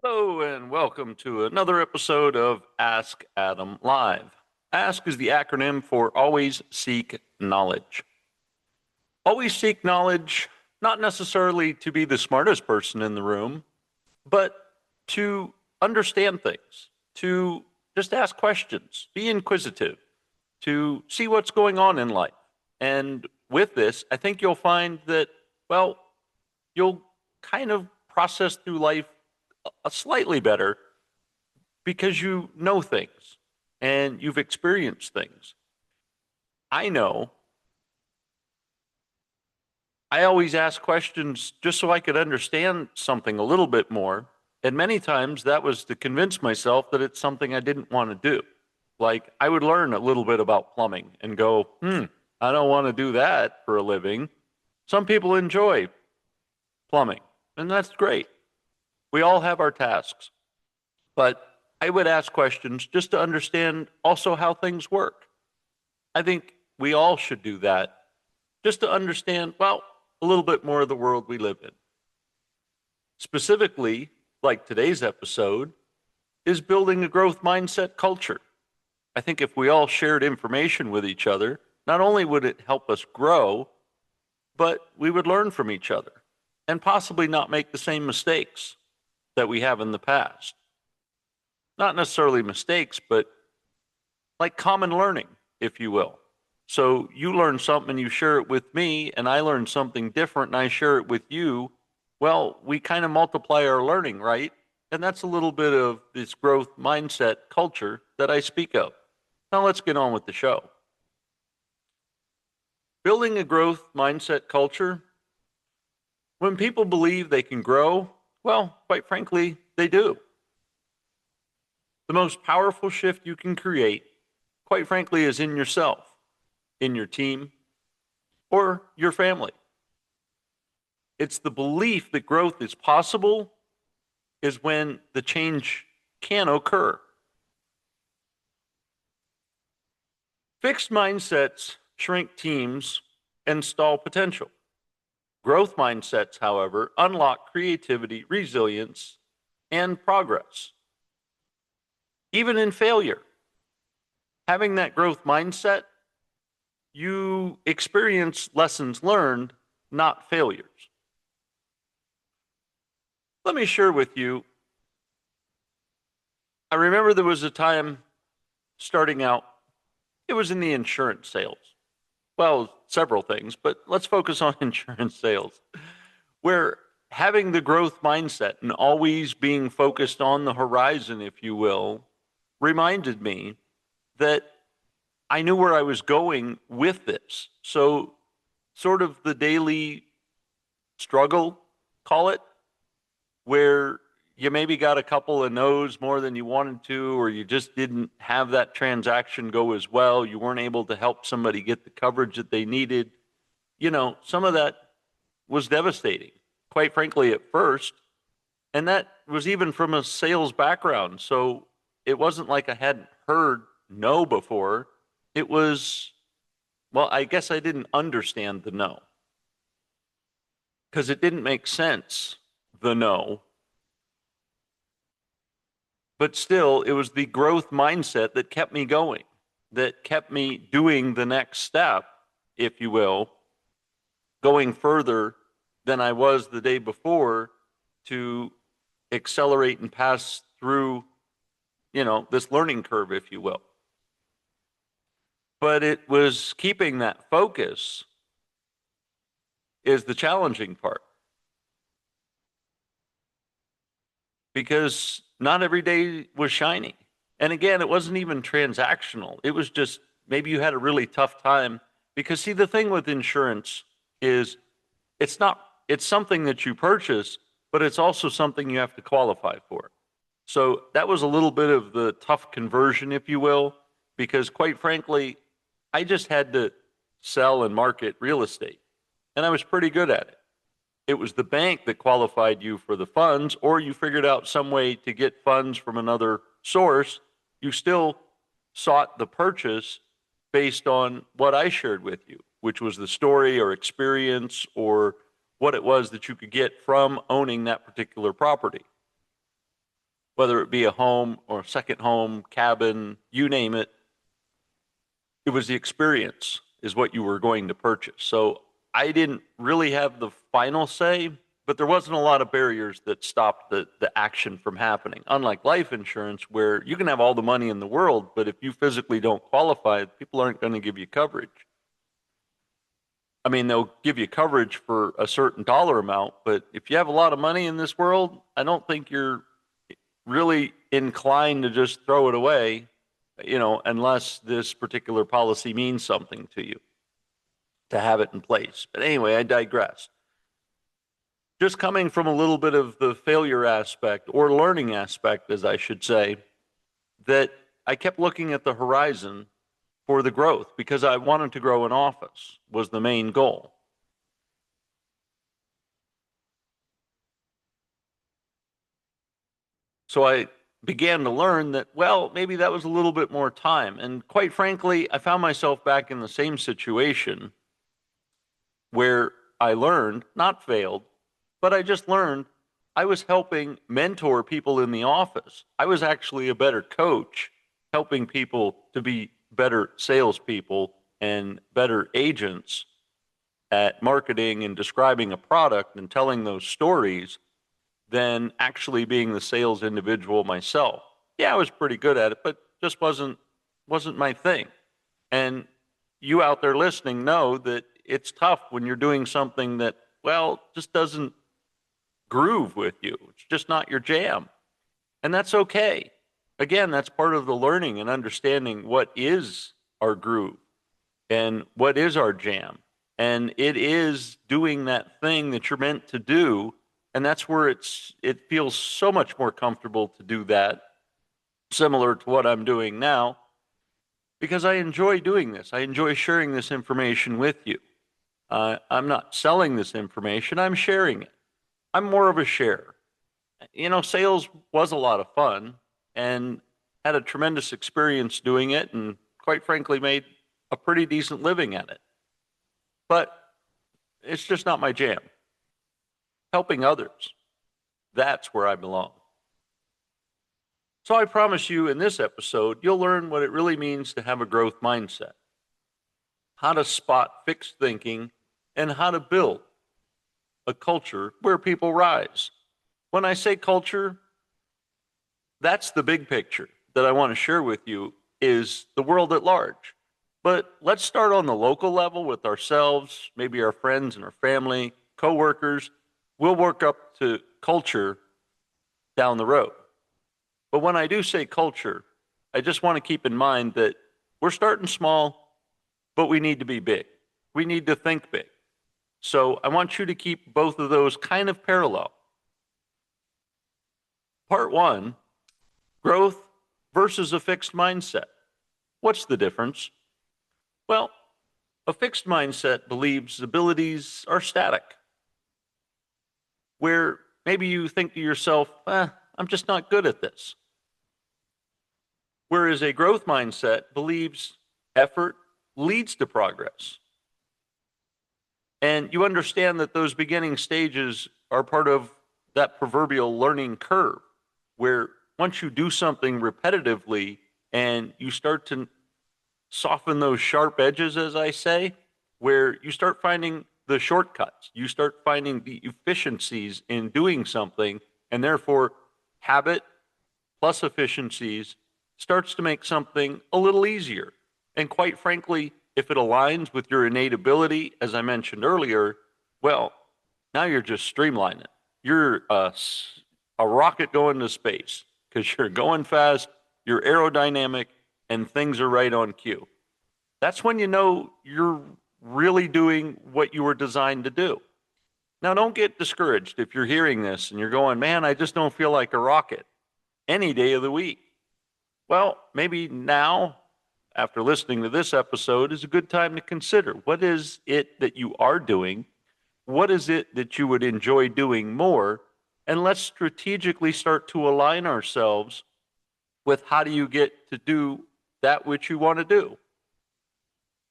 Hello, and welcome to another episode of Ask Adam Live. ASK is the acronym for Always Seek Knowledge. Always seek knowledge, not necessarily to be the smartest person in the room, but to understand things, to just ask questions, be inquisitive, to see what's going on in life. And with this, I think you'll find that, well, you'll kind of process through life a slightly better because you know things and you've experienced things. I know I always ask questions just so I could understand something a little bit more. And many times that was to convince myself that it's something I didn't want to do. Like I would learn a little bit about plumbing and go, I don't want to do that for a living. Some people enjoy plumbing, and that's great. We all have our tasks. But I would ask questions just to understand also how things work. I think we all should do that just to understand, well, a little bit more of the world we live in. Specifically, like today's episode, is building a growth mindset culture. I think if we all shared information with each other, not only would it help us grow, but we would learn from each other and possibly not make the same mistakes that we have in the past. Not necessarily mistakes, but like common learning, if you will. So you learn something and you share it with me, and I learn something different and I share it with you. Well, we kind of multiply our learning, right? And that's a little bit of this growth mindset culture that I speak of. Now let's get on with the show. Building a growth mindset culture, when people believe they can grow, well, quite frankly, they do. The most powerful shift you can create, quite frankly, is in yourself, in your team, or your family. It's the belief that growth is possible is when the change can occur. Fixed mindsets shrink teams and stall potential. Growth mindsets, however, unlock creativity, resilience, and progress. Even in failure, having that growth mindset, you experience lessons learned, not failures. Let me share with you, I remember there was a time starting out, it was in the insurance sales. Well, several things, but let's focus on insurance sales, where having the growth mindset and always being focused on the horizon, if you will, reminded me that I knew where I was going with this. So, sort of the daily struggle, call it, where you maybe got a couple of no's more than you wanted to, or you just didn't have that transaction go as well. You weren't able to help somebody get the coverage that they needed. You know, some of that was devastating, quite frankly, at first. And that was even from a sales background. So it wasn't like I hadn't heard no before. It was, well, I guess I didn't understand the no because it didn't make sense, the no. But still, it was the growth mindset that kept me going, that kept me doing the next step, if you will, going further than I was the day before to accelerate and pass through, this learning curve, if you will. But it was keeping that focus is the challenging part. Because not every day was shiny. And again, it wasn't even transactional. It was just maybe you had a really tough time. Because see, the thing with insurance is it's something that you purchase, but it's also something you have to qualify for. So that was a little bit of the tough conversion, if you will, because quite frankly, I just had to sell and market real estate. And I was pretty good at it. It was the bank that qualified you for the funds, or you figured out some way to get funds from another source. You still sought the purchase based on what I shared with you, which was the story or experience or what it was that you could get from owning that particular property. whether it be a home or a second home, cabin, you name it. It was the experience is what you were going to purchase. So I didn't really have the final say, but there wasn't a lot of barriers that stopped the action from happening. Unlike life insurance, where you can have all the money in the world, but if you physically don't qualify, people aren't going to give you coverage. I mean, they'll give you coverage for a certain dollar amount, but if you have a lot of money in this world, I don't think you're really inclined to just throw it away, unless this particular policy means something to you to have it in place. But anyway, I digress. Just coming from a little bit of the failure aspect, or learning aspect, as I should say, that I kept looking at the horizon for the growth because I wanted to grow an office was the main goal. So I began to learn that, well, maybe that was a little bit more time. And quite frankly, I found myself back in the same situation where I learned, not failed, but I just learned I was helping mentor people in the office. I was actually a better coach, helping people to be better salespeople and better agents at marketing and describing a product and telling those stories than actually being the sales individual myself. Yeah, I was pretty good at it, but just wasn't my thing. And you out there listening know that it's tough when you're doing something that, well, just doesn't groove with you. It's just not your jam. And that's okay. Again, that's part of the learning and understanding what is our groove and what is our jam. And it is doing that thing that you're meant to do. And that's where it feels so much more comfortable to do that, similar to what I'm doing now, because I enjoy doing this. I enjoy sharing this information with you. I'm not selling this information, I'm sharing it. I'm more of a sharer. Sales was a lot of fun and had a tremendous experience doing it, and quite frankly made a pretty decent living at it. But it's just not my jam. Helping others, that's where I belong. So I promise you in this episode, you'll learn what it really means to have a growth mindset, how to spot fixed thinking, and how to build a culture where people rise. When I say culture, that's the big picture that I want to share with you, is the world at large. But let's start on the local level with ourselves, maybe our friends and our family, coworkers. We'll work up to culture down the road. But when I do say culture, I just want to keep in mind that we're starting small, but we need to be big. We need to think big. So I want you to keep both of those kind of parallel. Part one, growth versus a fixed mindset. What's the difference? Well, a fixed mindset believes abilities are static, where maybe you think to yourself, I'm just not good at this. Whereas a growth mindset believes effort leads to progress. And you understand that those beginning stages are part of that proverbial learning curve, where once you do something repetitively and you start to soften those sharp edges, as I say, where you start finding the shortcuts, you start finding the efficiencies in doing something, and therefore habit plus efficiencies starts to make something a little easier. And quite frankly, if it aligns with your innate ability, as I mentioned earlier, well, now you're just streamlining. You're a rocket going to space because you're going fast, you're aerodynamic, and things are right on cue. That's when you know you're really doing what you were designed to do. Now, don't get discouraged if you're hearing this and you're going, man, I just don't feel like a rocket any day of the week. Well, maybe now, after listening to this episode, is a good time to consider, what is it that you are doing? What is it that you would enjoy doing more? And let's strategically start to align ourselves with how do you get to do that which you want to do.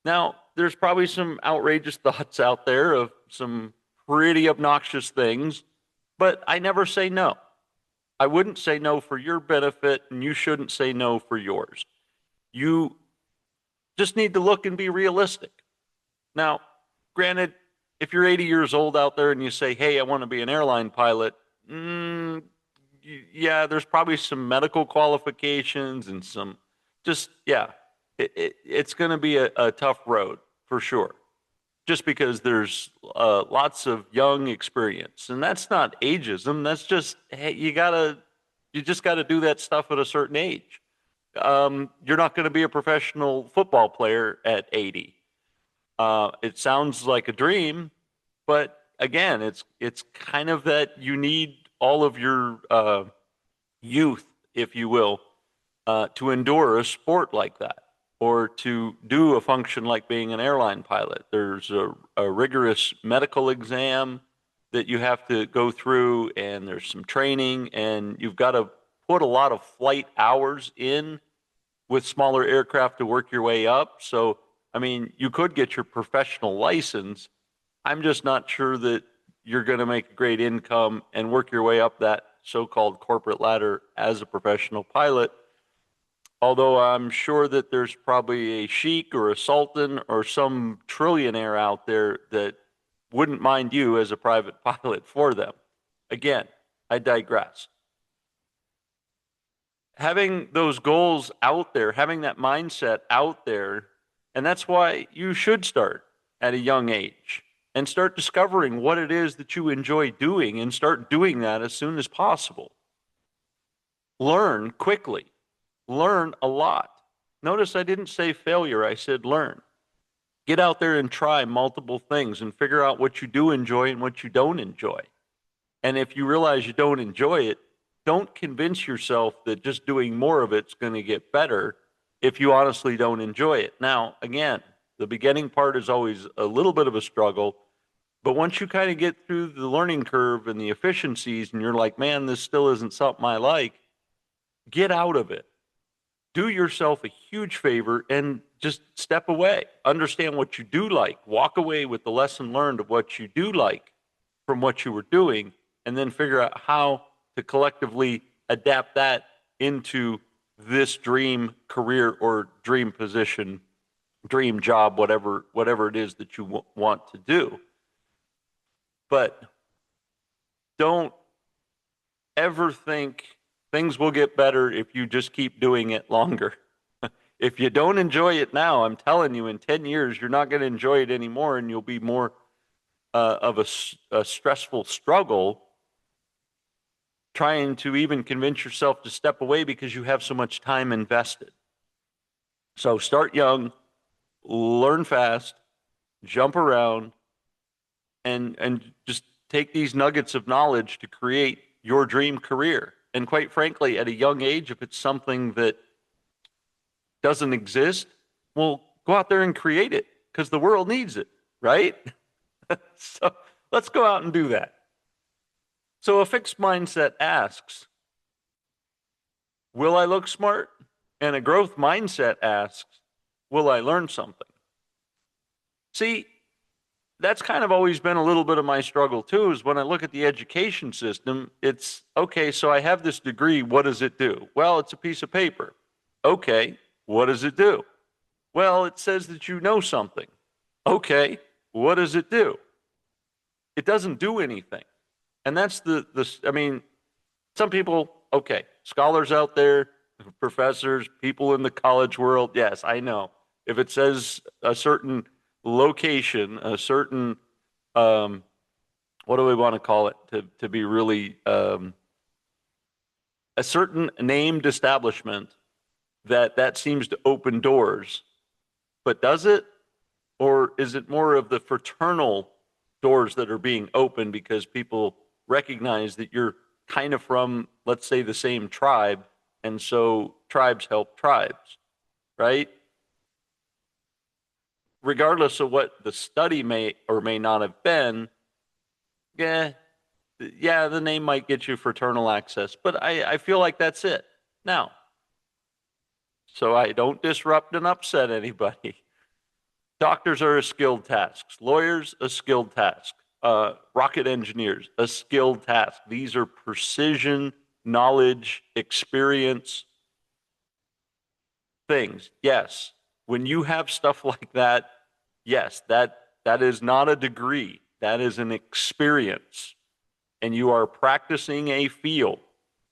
Now, there's probably some outrageous thoughts out there of some pretty obnoxious things, but I never say no. I wouldn't say no for your benefit, and you shouldn't say no for yours. You just need to look and be realistic. Now, granted, if you're 80 years old out there and you say, hey, I want to be an airline pilot, yeah, there's probably some medical qualifications and some just, yeah, it's going to be a tough road for sure. Just because there's lots of young experience. And that's not ageism. That's just, hey, you just got to do that stuff at a certain age. You're not going to be a professional football player at 80. It sounds like a dream, but again, it's kind of that you need all of your youth, if you will, to endure a sport like that or to do a function like being an airline pilot. There's a rigorous medical exam that you have to go through, and there's some training, and you've got to put a lot of flight hours in with smaller aircraft to work your way up. So, I mean, you could get your professional license. I'm just not sure that you're going to make a great income and work your way up that so-called corporate ladder as a professional pilot. Although I'm sure that there's probably a sheik or a sultan or some trillionaire out there that wouldn't mind you as a private pilot for them. Again, I digress. Having those goals out there, having that mindset out there, and that's why you should start at a young age and start discovering what it is that you enjoy doing and start doing that as soon as possible. Learn quickly. Learn a lot. Notice I didn't say failure, I said learn. Get out there and try multiple things and figure out what you do enjoy and what you don't enjoy. And if you realize you don't enjoy it, don't convince yourself that just doing more of it's going to get better if you honestly don't enjoy it. Now, again, the beginning part is always a little bit of a struggle, but once you kind of get through the learning curve and the efficiencies and you're like, man, this still isn't something I like, get out of it. Do yourself a huge favor and just step away. Understand what you do like. Walk away with the lesson learned of what you do like from what you were doing, and then figure out how to collectively adapt that into this dream career or dream position, dream job, whatever it is that you want to do. But don't ever think things will get better if you just keep doing it longer. If you don't enjoy it now, I'm telling you, in 10 years, you're not going to enjoy it anymore, and you'll be more of a stressful struggle trying to even convince yourself to step away because you have so much time invested. So start young, learn fast, jump around, and just take these nuggets of knowledge to create your dream career. And quite frankly, at a young age, if it's something that doesn't exist, well, go out there and create it because the world needs it, right? So let's go out and do that. So a fixed mindset asks, will I look smart? And a growth mindset asks, will I learn something? See, that's kind of always been a little bit of my struggle too, is when I look at the education system, it's, okay, so I have this degree, what does it do? Well, it's a piece of paper. Okay, what does it do? Well, it says that you know something. Okay, what does it do? It doesn't do anything. And that's I mean, some people, okay, scholars out there, professors, people in the college world, yes, I know. If it says a certain location, a certain, what do we want to call it to be really, a certain named establishment that seems to open doors. But does it? Or is it more of the fraternal doors that are being opened because people recognize that you're kind of from, let's say, the same tribe, and so tribes help tribes, right? Regardless of what the study may or may not have been, yeah, the name might get you fraternal access, but I feel like that's it. Now, so I don't disrupt and upset anybody. Doctors are a skilled task. Lawyers, a skilled task. Rocket engineers, a skilled task. These are precision knowledge, experience, things. Yes. When you have stuff like that, yes, that is not a degree. That is an experience. And you are practicing a field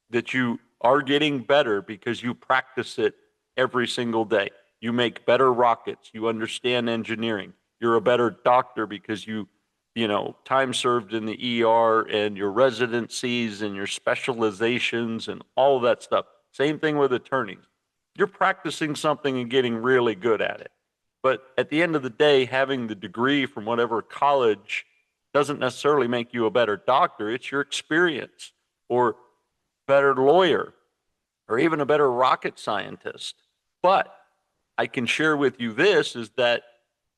that you are getting better because you practice it every single day. You make better rockets. You understand engineering. You're a better doctor because time served in the ER and your residencies and your specializations and all of that stuff. Same thing with attorneys. You're practicing something and getting really good at it. But at the end of the day, having the degree from whatever college doesn't necessarily make you a better doctor. It's your experience, or better lawyer, or even a better rocket scientist. But I can share with you this is that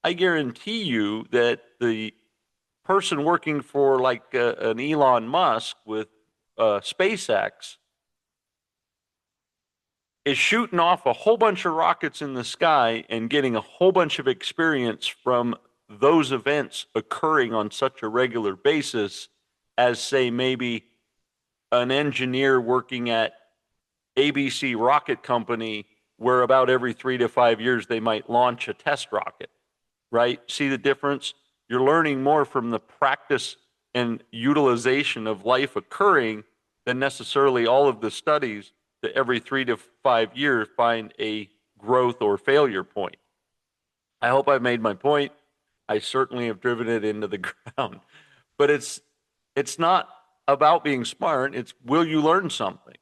I guarantee you that the person working for like an Elon Musk with SpaceX is shooting off a whole bunch of rockets in the sky and getting a whole bunch of experience from those events occurring on such a regular basis as, say, maybe an engineer working at ABC Rocket Company, where about every 3 to 5 years they might launch a test rocket, right? See the difference? You're learning more from the practice and utilization of life occurring than necessarily all of the studies that every 3 to 5 years find a growth or failure point. I hope I've made my point. I certainly have driven it into the ground. But it's not about being smart. It's, will you learn something?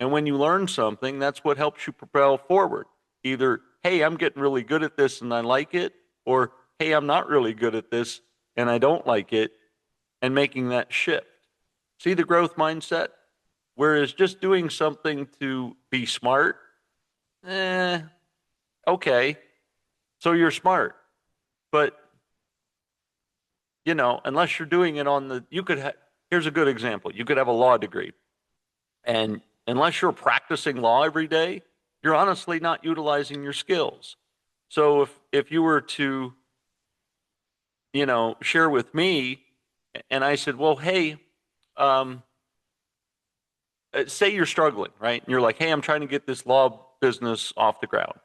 And when you learn something, that's what helps you propel forward. Either, hey, I'm getting really good at this and I like it, or, hey, I'm not really good at this and I don't like it, and making that shift. See the growth mindset? Whereas just doing something to be smart, okay, so you're smart. But, unless you're doing it on the, here's a good example. You could have a law degree, and unless you're practicing law every day, you're honestly not utilizing your skills. So if you were to, share with me, and I said, well, hey, say you're struggling, right? And you're like, hey, I'm trying to get this law business off the ground.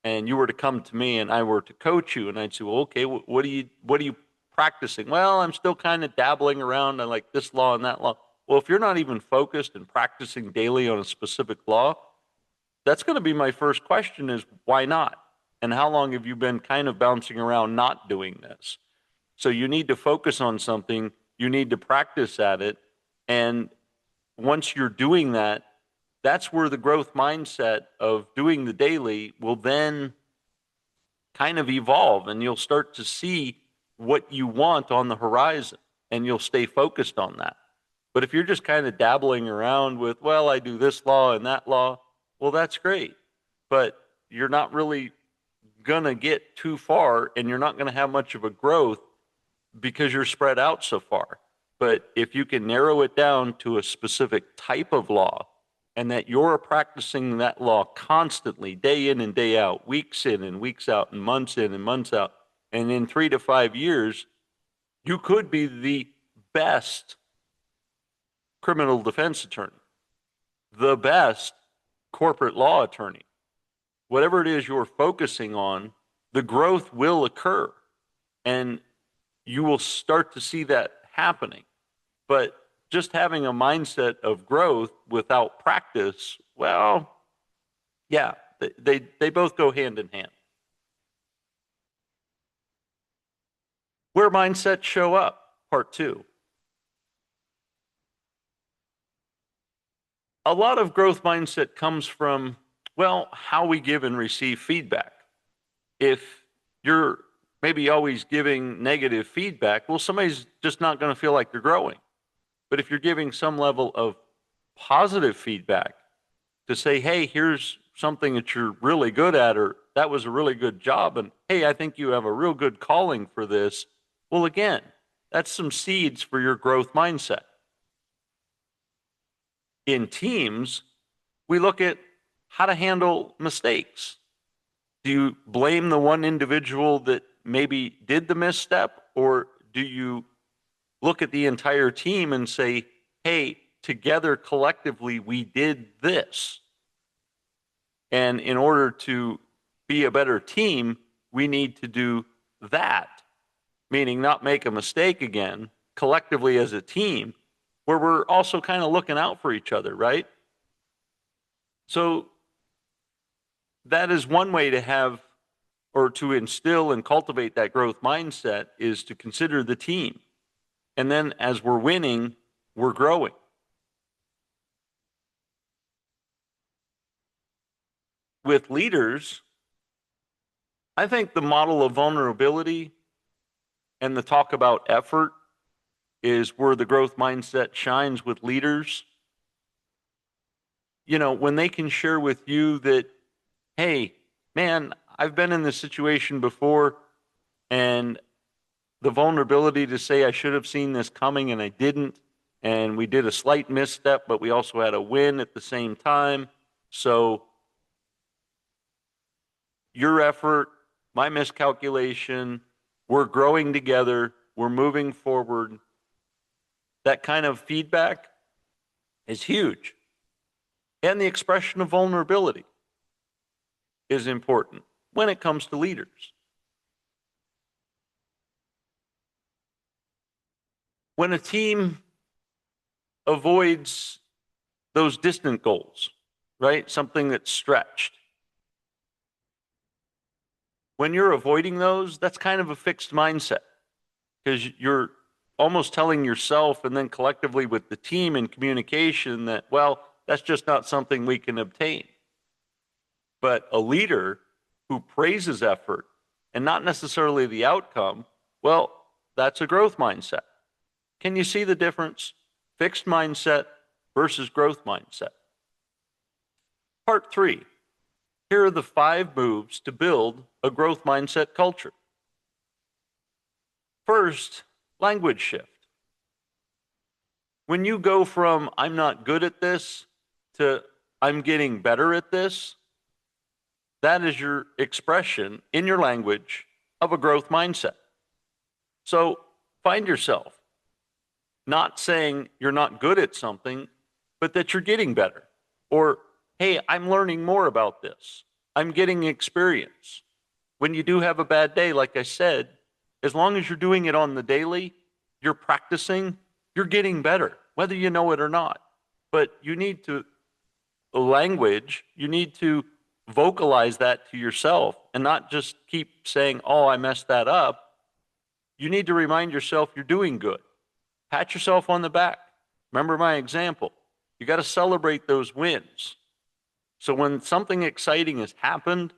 And you were to come to me and I were to coach you, and I'd say, well, okay, what are you practicing? Well, I'm still kind of dabbling around. I like this law and that law. Well, if you're not even focused and practicing daily on a specific law, that's going to be my first question is, why not? And how long have you been kind of bouncing around not doing this? So you need to focus on something. You need to practice at it. And once you're doing that, that's where the growth mindset of doing the daily will then kind of evolve, and you'll start to see what you want on the horizon, and you'll stay focused on that. But if you're just kind of dabbling around with, well, I do this law and that law, well, that's great. But you're not really going to get too far, and you're not going to have much of a growth because you're spread out so far. But if you can narrow it down to a specific type of law, and that you're practicing that law constantly, day in and day out, weeks in and weeks out, and months in and months out, and in 3 to 5 years, you could be the best criminal defense attorney, the best corporate law attorney. Whatever it is you're focusing on, the growth will occur, and you will start to see that happening. But just having a mindset of growth without practice, well, yeah, they both go hand in hand. Where mindsets show up, part 2. A lot of growth mindset comes from, well, how we give and receive feedback. If you're maybe always giving negative feedback, well, somebody's just not going to feel like they're growing. But if you're giving some level of positive feedback to say, hey, here's something that you're really good at, or that was a really good job, and hey, I think you have a real good calling for this. Well, again, that's some seeds for your growth mindset. In teams, we look at how to handle mistakes. Do you blame the one individual that maybe did the misstep, or do you look at the entire team and say, hey, together collectively we did this. And in order to be a better team, we need to do that, meaning not make a mistake again collectively as a team, where we're also kind of looking out for each other, right? So that is one way to have or to instill and cultivate that growth mindset, is to consider the team. And then as we're winning, we're growing. With leaders, I think the model of vulnerability and the talk about effort is where the growth mindset shines with leaders. You know, when they can share with you that, hey, man, I've been in this situation before, and the vulnerability to say I should have seen this coming and I didn't, and we did a slight misstep, but we also had a win at the same time. So your effort, my miscalculation, we're growing together, we're moving forward. That kind of feedback is huge. And the expression of vulnerability is important when it comes to leaders. When a team avoids those distant goals, right? Something that's stretched. When you're avoiding those, that's kind of a fixed mindset, because you're almost telling yourself and then collectively with the team in communication that, well, that's just not something we can obtain. But a leader who praises effort and not necessarily the outcome, well, that's a growth mindset. Can you see the difference? Fixed mindset versus growth mindset. Part 3. Here are the 5 moves to build a growth mindset culture. First, language shift. When you go from I'm not good at this to I'm getting better at this, that is your expression in your language of a growth mindset. So find yourself not saying you're not good at something, but that you're getting better. Or, hey, I'm learning more about this. I'm getting experience. When you do have a bad day, like I said, as long as you're doing it on the daily, you're practicing, you're getting better, whether you know it or not. But you need to language, you need to vocalize that to yourself and not just keep saying, oh, I messed that up. You need to remind yourself you're doing good. Pat yourself on the back. Remember my example. You got to celebrate those wins. So when something exciting has happened,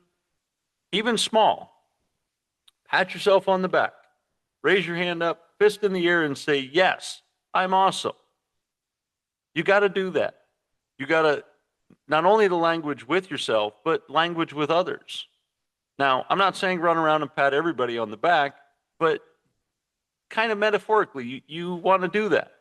even small, pat yourself on the back. Raise your hand up, fist in the air, and say, yes, I'm awesome. You got to do that. You got to not only the language with yourself, but language with others. Now, I'm not saying run around and pat everybody on the back, but kind of metaphorically, you want to do that.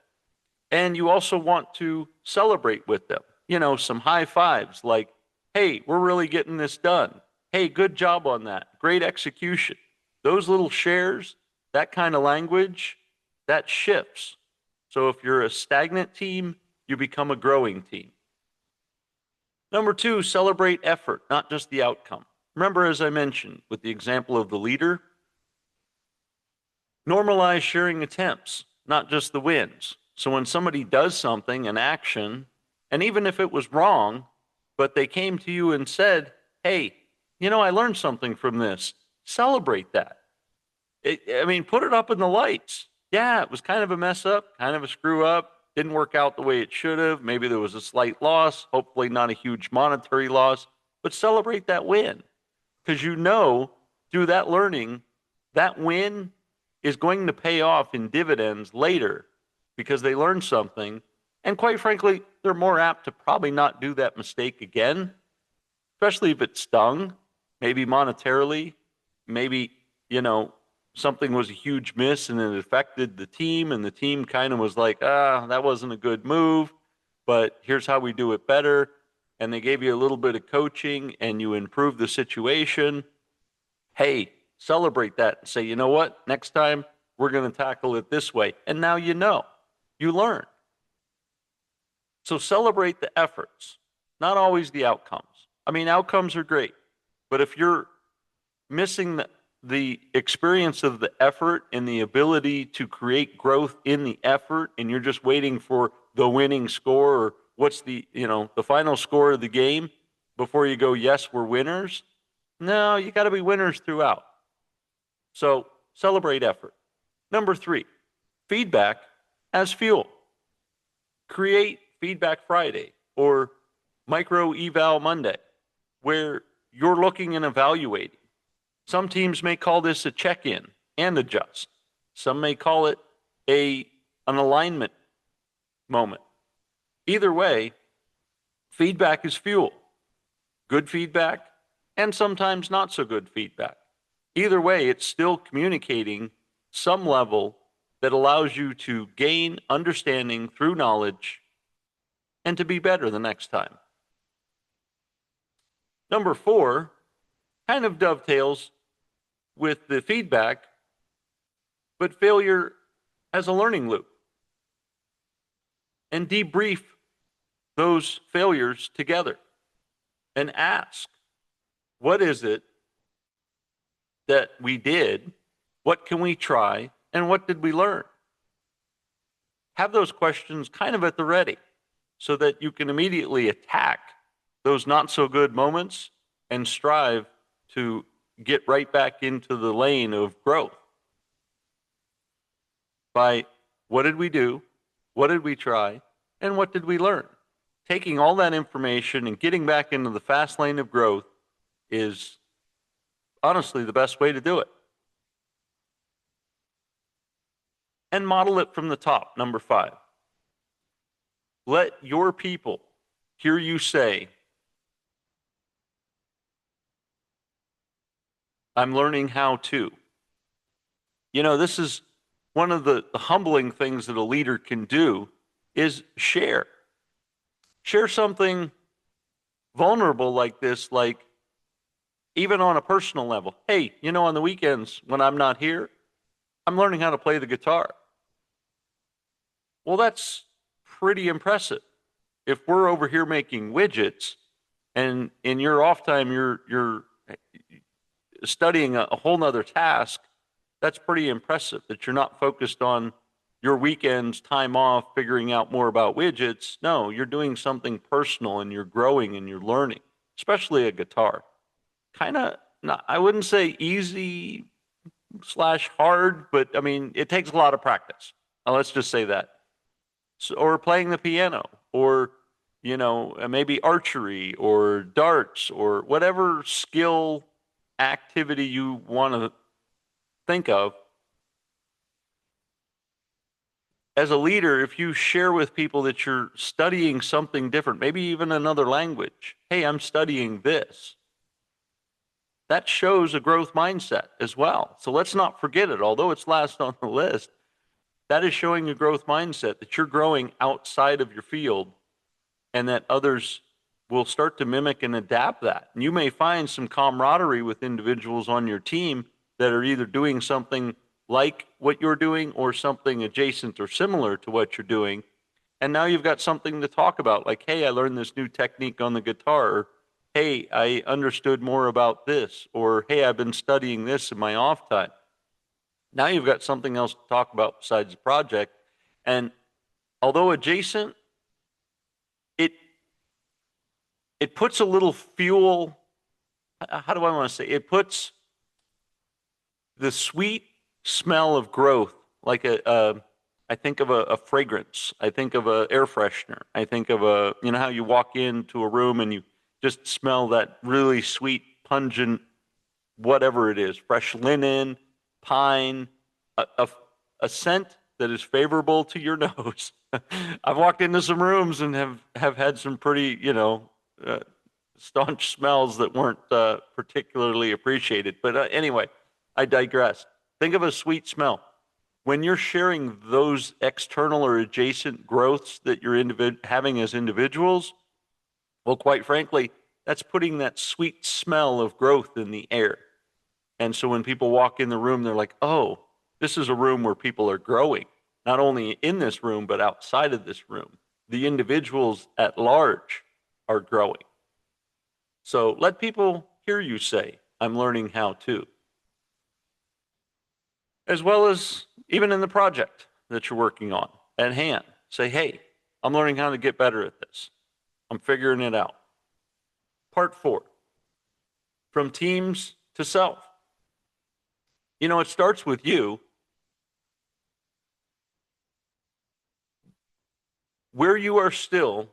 And you also want to celebrate with them. You know, some high fives like, hey, we're really getting this done. Hey, good job on that. Great execution. Those little shares, that kind of language, that shifts. So if you're a stagnant team, you become a growing team. Number 2, celebrate effort, not just the outcome. Remember, as I mentioned, with the example of the leader, normalize sharing attempts, not just the wins. So when somebody does something, an action, and even if it was wrong, but they came to you and said, hey, you know, I learned something from this, celebrate that. Put it up in the lights. Yeah, it was kind of a mess up, kind of a screw up, didn't work out the way it should have. Maybe there was a slight loss, hopefully not a huge monetary loss, but celebrate that win. Because you know, through that learning, that win is going to pay off in dividends later because they learned something. And quite frankly, they're more apt to probably not do that mistake again, especially if it stung, maybe monetarily, maybe, you know, something was a huge miss and it affected the team and the team kind of was like, that wasn't a good move, but here's how we do it better. And they gave you a little bit of coaching and you improved the situation. Hey, celebrate that and say, you know what, next time we're going to tackle it this way. And now you know, you learn. So celebrate the efforts, not always the outcomes. I mean, outcomes are great, but if you're missing the experience of the effort and the ability to create growth in the effort, and you're just waiting for the winning score or what's the final score of the game before you go, yes, we're winners. No, you got to be winners throughout. So celebrate effort. Number 3, feedback as fuel. Create Feedback Friday or Micro Eval Monday, where you're looking and evaluating. Some teams may call this a check-in and adjust. Some may call it an alignment moment. Either way, feedback is fuel. Good feedback and sometimes not so good feedback. Either way, it's still communicating some level that allows you to gain understanding through knowledge and to be better the next time. Number 4 kind of dovetails with the feedback, but failure as a learning loop. And debrief those failures together and ask, what is it that we did? What can we try? And what did we learn? Have those questions kind of at the ready so that you can immediately attack those not so good moments and strive to get right back into the lane of growth by what did we do, what did we try, and what did we learn? Taking all that information and getting back into the fast lane of growth is honestly the best way to do it. And model it from the top, number 5. Let your people hear you say, I'm learning how to. This is one of the humbling things that a leader can do is share. Share something vulnerable like this, like even on a personal level. Hey, on the weekends when I'm not here, I'm learning how to play the guitar. Well, that's pretty impressive. If we're over here making widgets and in your off time you're studying a whole nother task, that's pretty impressive that you're not focused on your weekends, time off, figuring out more about widgets. No, you're doing something personal and you're growing and you're learning, especially a guitar. Kind of, I wouldn't say easy / hard, but I mean, it takes a lot of practice. Let's just say that. So, or playing the piano, or maybe archery or darts or whatever skill activity you want to think of. As a leader, if you share with people that you're studying something different, maybe even another language, hey, I'm studying this, that shows a growth mindset as well. So let's not forget it. Although it's last on the list, that is showing a growth mindset that you're growing outside of your field and that others will start to mimic and adapt that. And you may find some camaraderie with individuals on your team that are either doing something like what you're doing or something adjacent or similar to what you're doing. And now you've got something to talk about, like, hey, I learned this new technique on the guitar, or hey, I understood more about this, or hey, I've been studying this in my off time. Now you've got something else to talk about besides the project. And although adjacent, it puts a little fuel, how do I want to say? It puts the sweet smell of growth, like I think of a fragrance. I think of an air freshener. I think of how you walk into a room and you just smell that really sweet, pungent, whatever it is, fresh linen, pine, a scent that is favorable to your nose. I've walked into some rooms and have had some pretty, staunch smells that weren't particularly appreciated. But anyway, I digress. Think of a sweet smell. When you're sharing those external or adjacent growths that you're having as individuals, well, quite frankly, that's putting that sweet smell of growth in the air. And so when people walk in the room, they're like, oh, this is a room where people are growing, not only in this room, but outside of this room. the individuals at large are growing. So let people hear you say, I'm learning how to. As well as even in the project that you're working on at hand, say, hey, I'm learning how to get better at this. I'm figuring it out. Part 4, from teams to self. You know, it starts with you. Where you are still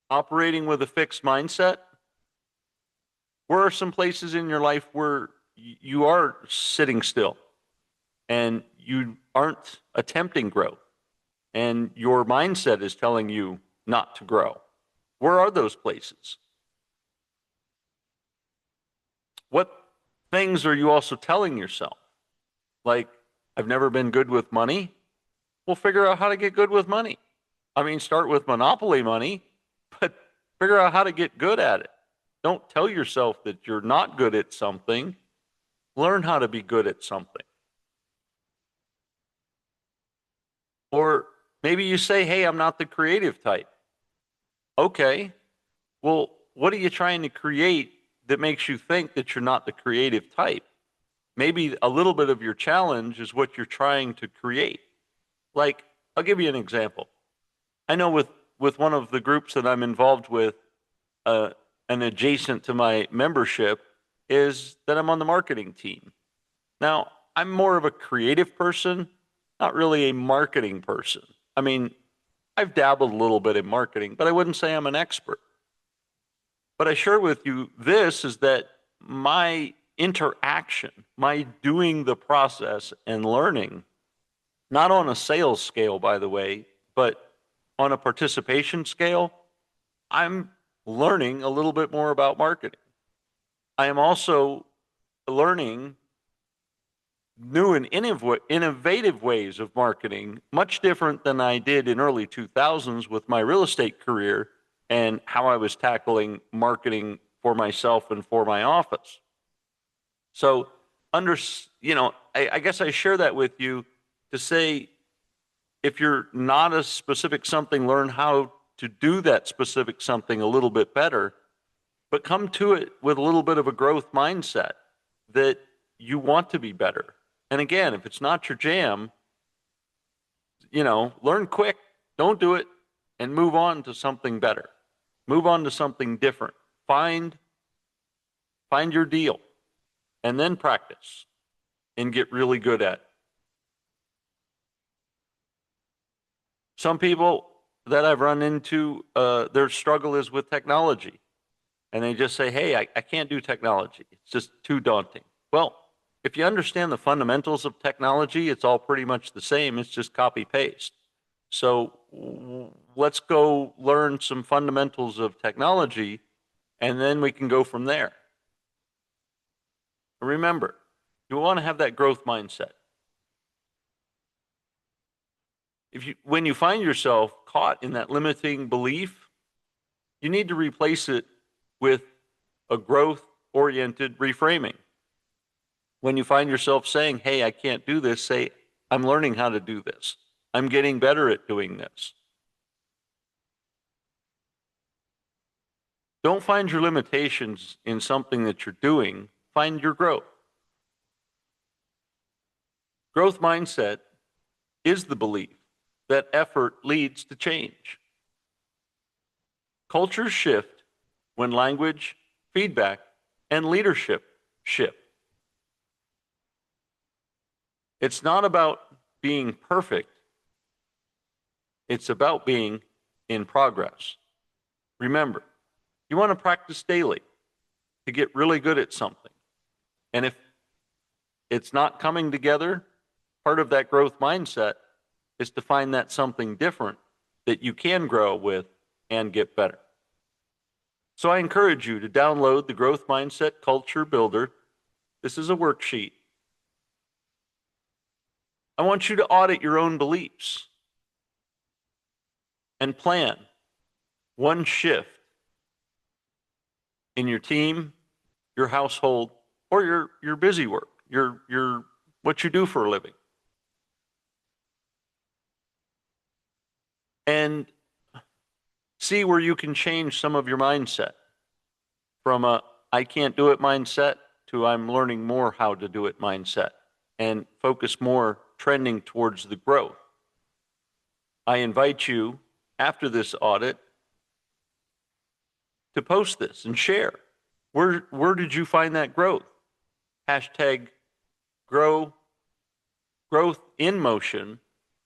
operating with a fixed mindset, where are some places in your life where you are sitting still and you aren't attempting growth and your mindset is telling you not to grow? Where are those places? What things are you also telling yourself? Like, I've never been good with money. Well, figure out how to get good with money. I mean, start with monopoly money, but figure out how to get good at it. Don't tell yourself that you're not good at something. Learn how to be good at something. Or maybe you say, hey, I'm not the creative type. Okay, well, what are you trying to create that makes you think that you're not the creative type? Maybe a little bit of your challenge is what you're trying to create. Like, I'll give you an example. I know with one of the groups that I'm involved with, and adjacent to my membership, is that I'm on the marketing team. Now, I'm more of a creative person, not really a marketing person. I mean, I've dabbled a little bit in marketing, but I wouldn't say I'm an expert. But I share with you this is that my interaction, my doing the process and learning, not on a sales scale, by the way, but on a participation scale, I'm learning a little bit more about marketing. I am also learning new and innovative ways of marketing, much different than I did in early 2000s with my real estate career and how I was tackling marketing for myself and for my office. So, I guess I share that with you to say, if you're not a specific something, learn how to do that specific something a little bit better, but come to it with a little bit of a growth mindset that you want to be better. And again, if it's not your jam, learn quick, don't do it, and move on to something better. Move on to something different. Find your deal, and then practice and get really good at it. Some people that I've run into, their struggle is with technology. And they just say, hey, I can't do technology. It's just too daunting. Well, if you understand the fundamentals of technology, it's all pretty much the same. It's just copy paste. So let's go learn some fundamentals of technology, and then we can go from there. Remember, you want to have that growth mindset. When you find yourself caught in that limiting belief, you need to replace it with a growth-oriented reframing. When you find yourself saying, hey, I can't do this, say, I'm learning how to do this. I'm getting better at doing this. Don't find your limitations in something that you're doing. Find your growth. Growth mindset is the belief that effort leads to change. Cultures shift when language, feedback, and leadership shift. It's not about being perfect. It's about being in progress. Remember, you want to practice daily to get really good at something. And if it's not coming together, part of that growth mindset is to find that something different that you can grow with and get better. So I encourage you to download the Growth Mindset Culture Builder. This is a worksheet. I want you to audit your own beliefs and plan one shift in your team, your household, or your busy work, your what you do for a living. and see where you can change some of your mindset from a I can't do it mindset to I'm learning more how to do it mindset, and focus more trending towards the growth. I invite you after this audit to post this and share. Where did you find that growth? Hashtag grow growth in motion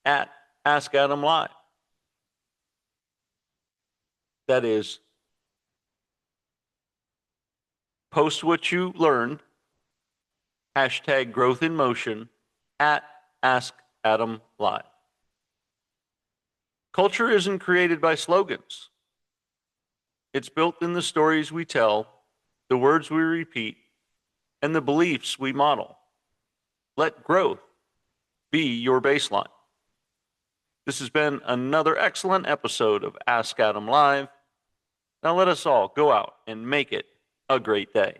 at Ask Adam Live. That is, post what you learned, hashtag growth in motion at Ask Adam Live. Culture isn't created by slogans. It's built in the stories we tell, the words we repeat, and the beliefs we model. Let growth be your baseline. This has been another excellent episode of Ask Adam Live. Now let us all go out and make it a great day.